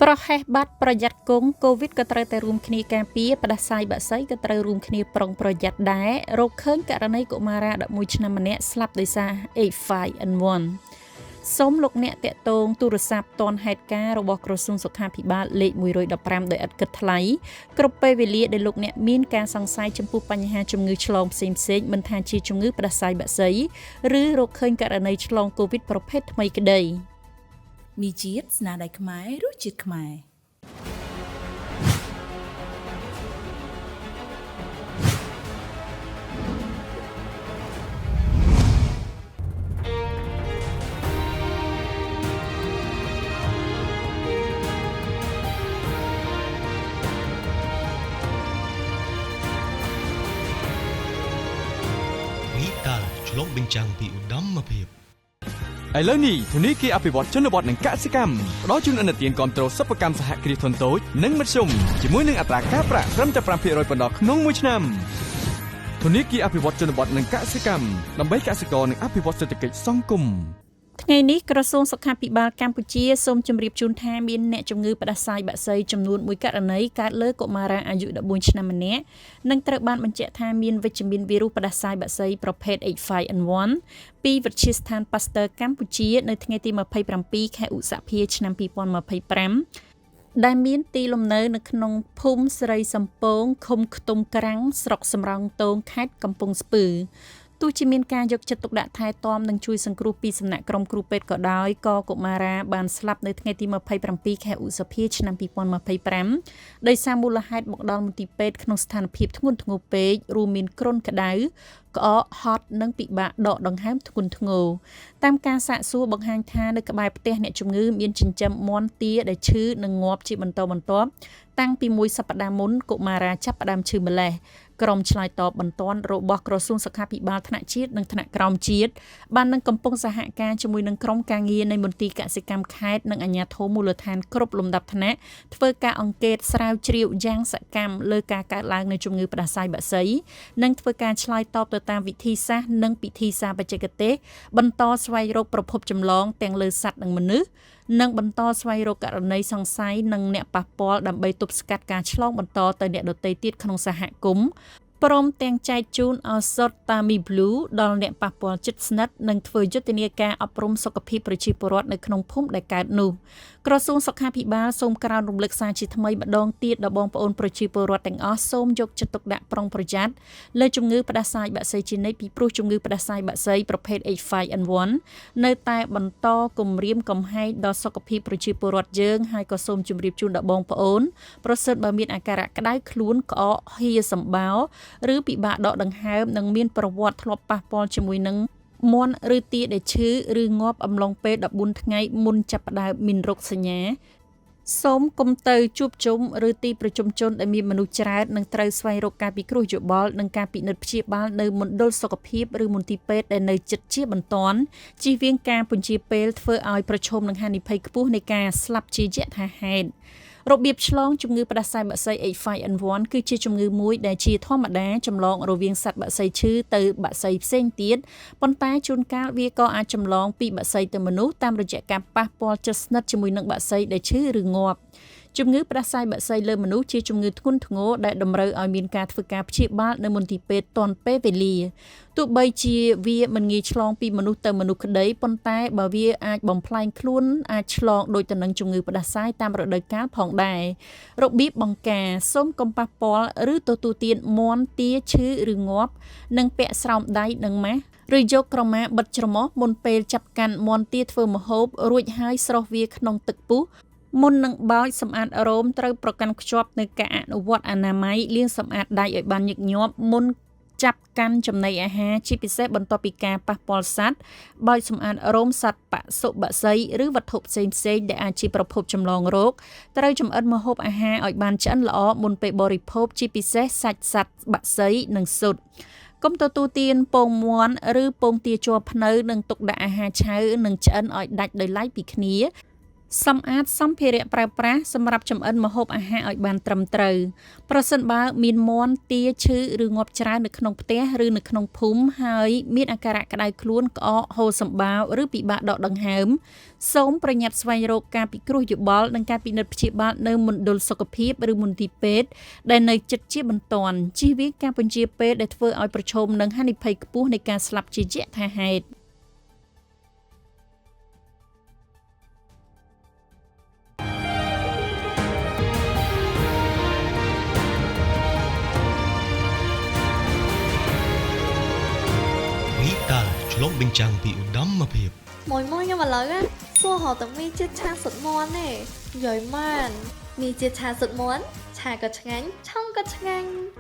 ប្រហែសបាត់ប្រយ័ត្នគង់កូវីដក៏ត្រូវតែរួមគ្នាការពារផ្ដាសាយបាក់សីក៏ត្រូវរួមគ្នាប្រុងប្រយ័ត្នដែររកឃើញករណីកុមារា11ឆ្នាំម្នាក់ស្លាប់ដោយសារ H5N1 សូមលោកអ្នកតាក់ទងទូរស័ព្ទទាន់ហេតុការណ៍របស់ក្រសួងសុខាភិបាលលេខ115ដោយឥតគិតថ្លៃគ្រប់ពេលវេលាដែលលោកអ្នកមានការសង្ស័យចំពោះបញ្ហាជំងឺឆ្លងផ្សេងៗមិនថាជាជំងឺផ្ដាសាយបាក់សីឬរកឃើញករណីឆ្លងកូវីដប្រភេទថ្មីក្តីមីជាតិស្នាដៃខ្មែររសជាតិខ្មែរវិតាឆ្លុះបញ្ចាំងពីឧត្តមភាពឥឡូវនេះធនីគារអភិវឌ្ឍជនបទនិងកសិកម្មផ្ដល់ជូនឥណទានគាំទ្រសិប្បកម្មសហគ្រាសធុនតូចនិងមធ្យមជាមួយនឹងអត្រាការប្រាក់ត្រឹមតែ 5% ប៉ុណ្ណោះក្នុងមួយឆ្នាំធនីគារអភិវឌ្ឍជនបទនិងកសិកម្មដើម្បីកសិករនិងអភិវឌ្ឍសេដ្ឋកិច្ចសង្គមថ្ងៃនេះក្រសួងសុខាភិបាលកម្ពុជាសូមជម្រាបជូនថាមានអ្នកជំងឺផ្ដាសាយបាក់សីចំនួន1ករណីកើតលើកុមារាអាយុ14ឆ្នាំម្នាក់និងត្រូវបានបញ្ជាក់ថាមានវិជ្ជមានវីរុសផ្ដាសាយបាក់សីប្រភេទ H5N1 ពីវិទ្យាស្ថាន Pasteur កម្ពុជានៅថ្ងៃទី27ខែឧសភាឆ្នាំ2025ដែលមានទីលំនៅនៅក្នុងភូមិស្រីសំពងឃុំខ្ទុំក្រាំងស្រុកសំរោងទងខេត្តកំពង់ស្ពឺទោះជាមានការយកចិត្តទុកដាក់ថែទាំនិងជួយសង្គ្រោះពីសំណាក់ក្រុមគ្រូពេទ្យក៏ដោយក៏កុមារាបានស្លាប់នៅថ្ងៃទី27ខែឧសភាឆ្នាំ2025ដោយសារមូលហេតុមកដល់មន្ទីរពេទ្យក្នុងស្ថានភាពធ្ងន់ធ្ងរពេករួមមានគ្រុនក្តៅក្អកហត់និងពិបាកដកដង្ហើមធ្ងន់ធ្ងរតាមការសាកសួរបង្ហាញថានៅក្បែរផ្ទះអ្នកជំងឺមានចិញ្ចឹមមាន់ទាដែលឈឺនិងងាប់ជាបន្តបន្ទាប់តាំងពីមួយសប្តាហ៍មុនកុមារាចាប់ផ្ដើមឈឺម្លេះក្រុមឆ្លើយតបបន្ទាន់របស់ក្រសួងសុខាភិបាលថ្នាក់ជាតិនិងថ្នាក់ក្រោមជាតិបាននឹងកំពុងសហការជាមួយនឹងក្រុមការងារនៃមន្ទីរកសិកម្មខេត្តនិងអាជ្ញាធរមូលដ្ឋានគ្រប់លំដាប់ថ្នាក់ធ្វើការអង្កេតស្រាវជ្រាវយ៉ាងសកម្មលើការកើតឡើងនៃជំងឺផ្ដាសាយបាក់សីនិងធ្វើការឆ្លើយតបទៅតាមវិធីសាស្ត្រនិងពិធីសាស្ត្របច្ចេកទេសបន្តស្វែងរកប្រភពចម្លងទាំងលើសត្វនិងមនុស្សនិងបន្តស្វែងរកករណីសង្ស័យនិងអ្នកប៉ះពាល់ដើម្បីទប់ស្កាត់ការឆ្លងបន្តទៅអ្នកដទៃទៀតក្នុងសហគមន៍ព្រមទាំងចែកជូនឱសថតាមីប្លូដល់អ្នកប៉ះពាល់ជិតស្និទ្ធនិងធ្វើយុទ្ធនាការអប់រំសុខភាពប្រជាពលរដ្ឋនៅក្នុងភូមិដែលកើតនោះក្រសួងសុខាភិបាលសូមក្រើនរំលឹកសារជាថ្មីម្ដងទៀតដល់បងប្អូនប្រជាពលរដ្ឋទាំងអស់សូមយកចិត្តទុកដាក់ប្រុងប្រយ័ត្នលើជំងឺផ្ដាសាយបាក់សីជានិច្ចពីព្រោះជំងឺផ្ដាសាយបាក់សីប្រភេទ H5N1 នៅតែបន្តគំរាមកំហែងដល់សុខភាពប្រជាពលរដ្ឋយើងហើយក៏សូមជម្រាបជូនដល់បងប្អូនប្រសិនបើមានអាការៈក្តៅខ្លួនក្អកហៀសម្បោរឬពិបាកដកដង្ហើមនិងមានប្រវត្តិធ្លាប់ប៉ះពាល់ជាមួយនឹងមាន់ឬទាដែលឈឺឬងាប់អំឡុងពេល14ថ្ងៃមុនចាប់ផ្ដើមមានរោគសញ្ញាសូមកុំទៅជួបជុំឬទីប្រជុំជនដែលមានមនុស្សច្រើននិងត្រូវស្វែងរកការពិគ្រោះយោបល់និងការពិនិត្យព្យាបាលនៅមណ្ឌលសុខភាពឬមន្ទីរពេទ្យដែលនៅជិតជាបន្ទាន់ជៀសវាងការពន្យាពេលធ្វើឲ្យប្រឈមនឹងហានិភ័យខ្ពស់នៃការស្លាប់ជាយថាហេតុរបៀបឆ្លងជំងឺផ្ដាសាយបាក់សី H5N1 គឺជាជំងឺមួយដែលជាធម្មតាចម្លងរវាងសត្វបាក់សីឈឺទៅបាក់សីផ្សេងទៀតប៉ុន្តែជួនកាលវាក៏អាចចម្លងពីបាក់សីទៅមនុស្សតាមរយៈការប៉ះពាល់ជិតស្និទ្ធជាមួយនឹងបាក់សីដែលឈឺឬងាប់ជំងឺផ្ដាសាយបាក់សីលើមនុស្សជាជំងឺធ្ងន់ធ្ងរដែលតម្រូវឲ្យមានការធ្វើការព្យាបាលនៅមន្ទីរពេទ្យទាន់ពេលវេលាទោះបីជាវាមិនងាយឆ្លងពីមនុស្សទៅមនុស្សក្តីប៉ុន្តែបើវាអាចបំផ្លែងខ្លួនអាចឆ្លងដូចទៅនឹងជំងឺផ្ដាសាយតាមរដូវកាលផងដែររបៀបបង្ការសូមកុំប៉ះពាល់ឬទទួលទានមាន់ទាឈឺឬងាប់និងពាក់ស្រោមដៃនិងម៉ាស់ឬយកក្រមាបិទច្រមុះមុនពេលចាប់កាន់មាន់ទាធ្វើម្ហូបរួចហើយស្រុះវាក្នុងទឹកពុះមុននឹងបោចសម្អាតរោមត្រូវប្រកាន់ខ្ជាប់នៅការអនុវត្តអនាម័យលាងសម្អាតដៃឲ្យបានញឹកញាប់មុនចាប់កាន់ចំណីអាហារជាពិសេសបន្ទាប់ពីការប៉ះពាល់សត្វបោចសម្អាតរោមសត្វបសុបក្សីឬវត្ថុផ្សេងៗដែលអាចជាប្រភពចម្លងរោគត្រូវចម្អិនម្ហូបអាហារឲ្យបានឆ្អិនល្អមុនពេលបរិភោគជាពិសេសសាច់សត្វបក្សីនិងស៊ុតកុំទទួលទានពងមាន់ឬពងទាជាប់ភ្នៅនិងទុកដាក់អាហារឆៅនិងឆ្អិនឲ្យដាច់ដោយឡែកពីគ្នា សម្អាតសម្ភារៈប្រើប្រាស់សម្រាប់ចម្អិនម្ហូបអាហារឲ្យបានត្រឹមត្រូវប្រសិនបើមានមាន់ទាឈឺឬងាប់ច្រើននៅក្នុងផ្ទះឬនៅក្នុងភូមិហើយមានអាការៈក្តៅខ្លួនក្អកហូរសម្បាវឬពិបាកដកដង្ហើមសូមប្រញាប់ស្វែងរកការពិគ្រោះយោបល់និងការពិនិត្យព្យាបាលនៅមណ្ឌលសុខភាពឬមន្ទីរពេទ្យដែលនៅជិតជាបន្ទាន់ជៀសវាងការបញ្ជាពេទ្យដែលធ្វើឲ្យប្រឈមនឹងហានិភ័យខ្ពស់នៃការស្លាប់ជាយថាហេតុវិតាឆ្លងបញ្ចាំងពីឧត្តមភាព Mỗi môi nhưng mà lớn á xua họ tầm mi chết cha sụt mòn nè Rồi màn Mi chết cha sụt mòn Cha có chăng trong có chăng